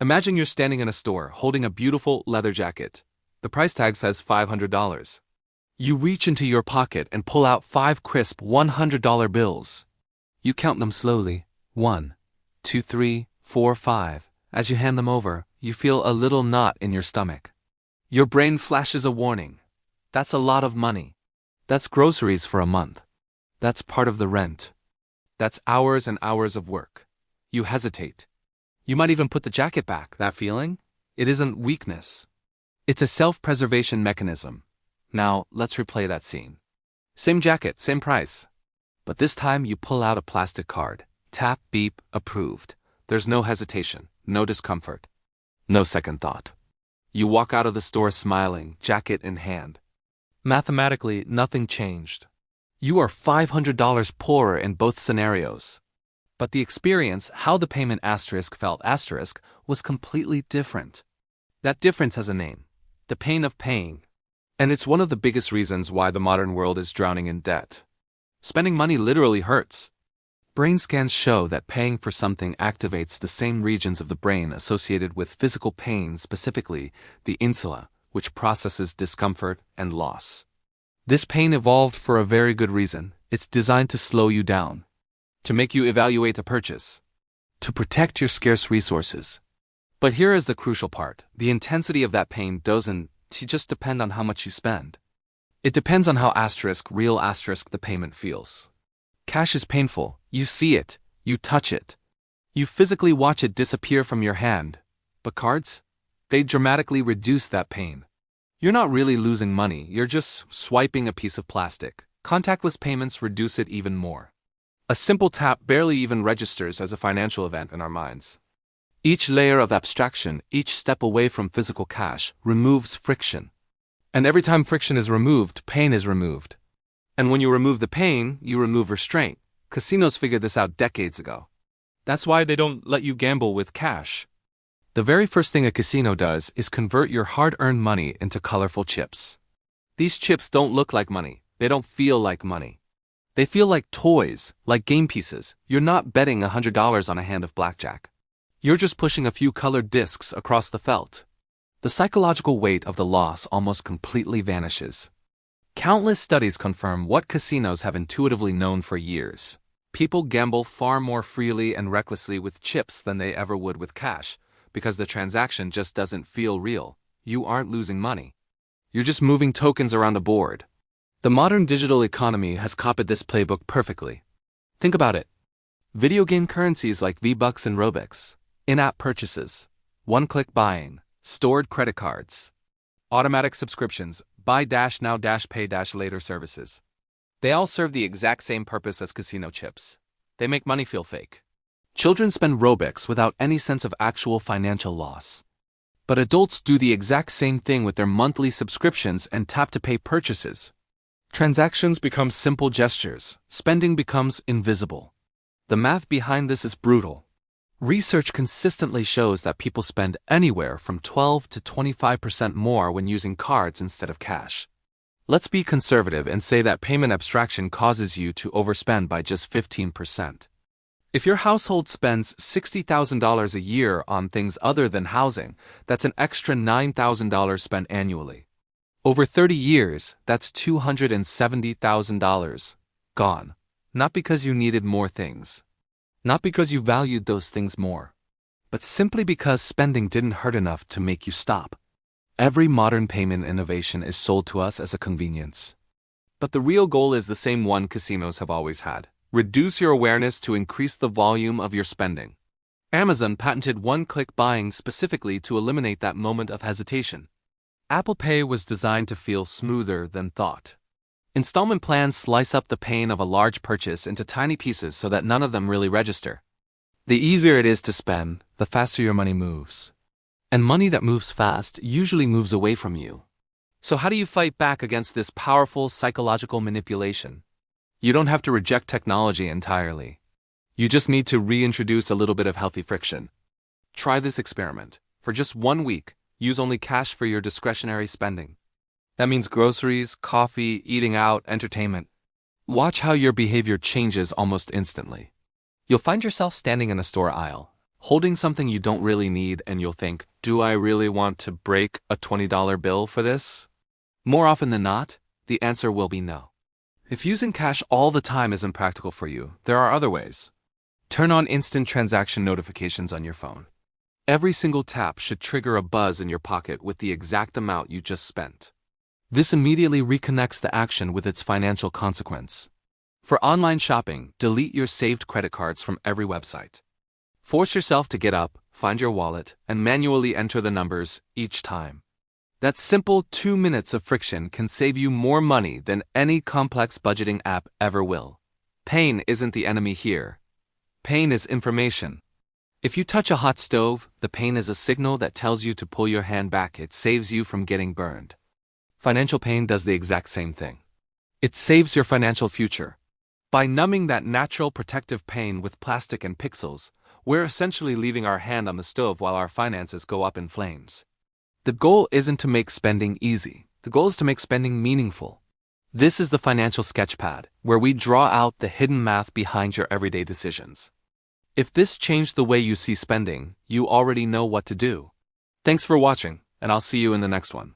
Imagine you're standing in a store holding a beautiful leather jacket. The price tag says $500. You reach into your pocket and pull out 5 crisp $100 bills. You count them slowly. 1, 2, 3, 4, 5. As you hand them over, you feel a little knot in your stomach. Your brain flashes a warning. That's a lot of money. That's groceries for a month. That's part of the rent. That's hours and hours of work. You hesitate. You might even put the jacket back. That feeling? It isn't weakness. It's a self-preservation mechanism. Now, let's replay that scene. Same jacket, same price. But this time you pull out a plastic card. Tap, beep, approved. There's no hesitation, no discomfort, no second thought. You walk out of the store smiling, jacket in hand. Mathematically, nothing changed. You are $500 poorer in both scenarios. But the experience, how the payment asterisk felt asterisk, was completely different. That difference has a name. The pain of paying. And it's one of the biggest reasons why the modern world is drowning in debt. Spending money literally hurts. Brain scans show that paying for something activates the same regions of the brain associated with physical pain, specifically the insula, which processes discomfort and loss. This pain evolved for a very good reason. It's designed to slow you down, to make you evaluate a purchase, to protect your scarce resources. But here is the crucial part. The intensity of that pain doesn't just depend on how much you spend. It depends on how real asterisk the payment feels. Cash is painful. You see it. You touch it. You physically watch it disappear from your hand. But cards? They dramatically reduce that pain. You're not really losing money. You're just swiping a piece of plastic. Contactless payments reduce it even more. A simple tap barely even registers as a financial event in our minds. Each layer of abstraction, each step away from physical cash, removes friction. And every time friction is removed, pain is removed. And when you remove the pain, you remove restraint. Casinos figured this out decades ago. That's why they don't let you gamble with cash. The very first thing a casino does is convert your hard-earned money into colorful chips. These chips don't look like money. They don't feel like money. They feel like toys, like game pieces. You're not betting $100 on a hand of blackjack. You're just pushing a few colored discs across the felt. The psychological weight of the loss almost completely vanishes. Countless studies confirm what casinos have intuitively known for years. People gamble far more freely and recklessly with chips than they ever would with cash, because the transaction just doesn't feel real. You aren't losing money. You're just moving tokens around a board. The modern digital economy has copied this playbook perfectly. Think about it. Video game currencies like V-Bucks and Robux, in-app purchases, one-click buying, stored credit cards, automatic subscriptions, buy now pay later services. They all serve the exact same purpose as casino chips. They make money feel fake. Children spend Robux without any sense of actual financial loss. But adults do the exact same thing with their monthly subscriptions and tap-to-pay purchases. Transactions become simple gestures. Spending becomes invisible. The math behind this is brutal. Research consistently shows that people spend anywhere from 12 to 25% more when using cards instead of cash. Let's be conservative and say that payment abstraction causes you to overspend by just 15%. If your household spends $60,000 a year on things other than housing, that's an extra $9,000 spent annually. Over 30 years, that's $270,000 gone. Not because you needed more things. Not because you valued those things more. But simply because spending didn't hurt enough to make you stop. Every modern payment innovation is sold to us as a convenience. But the real goal is the same one casinos have always had. Reduce your awareness to increase the volume of your spending. Amazon patented one-click buying specifically to eliminate that moment of hesitation. Apple Pay was designed to feel smoother than thought. Installment plans slice up the pain of a large purchase into tiny pieces so that none of them really register. The easier it is to spend, the faster your money moves. And money that moves fast usually moves away from you. So how do you fight back against this powerful psychological manipulation? You don't have to reject technology entirely. You just need to reintroduce a little bit of healthy friction. Try this experiment. For just 1 week, use only cash for your discretionary spending. That means groceries, coffee, eating out, entertainment. Watch how your behavior changes almost instantly. You'll find yourself standing in a store aisle, Holding something you don't really need and you'll think, do I really want to break a $20 bill for this? More often than not, the answer will be no. If using cash all the time isn't practical for you, there are other ways. Turn on instant transaction notifications on your phone. Every single tap should trigger a buzz in your pocket with the exact amount you just spent. This immediately reconnects the action with its financial consequence. For online shopping, delete your saved credit cards from every website. Force yourself to get up, find your wallet, and manually enter the numbers each time. That simple 2 minutes of friction can save you more money than any complex budgeting app ever will. Pain isn't the enemy here. Pain is information. If you touch a hot stove, the pain is a signal that tells you to pull your hand back. It saves you from getting burned. Financial pain does the exact same thing. It saves your financial future. By numbing that natural protective pain with plastic and pixels, we're essentially leaving our hand on the stove while our finances go up in flames. The goal isn't to make spending easy. The goal is to make spending meaningful. This is the Financial Sketchpad, where we draw out the hidden math behind your everyday decisions. If this changed the way you see spending, you already know what to do. Thanks for watching, and I'll see you in the next one.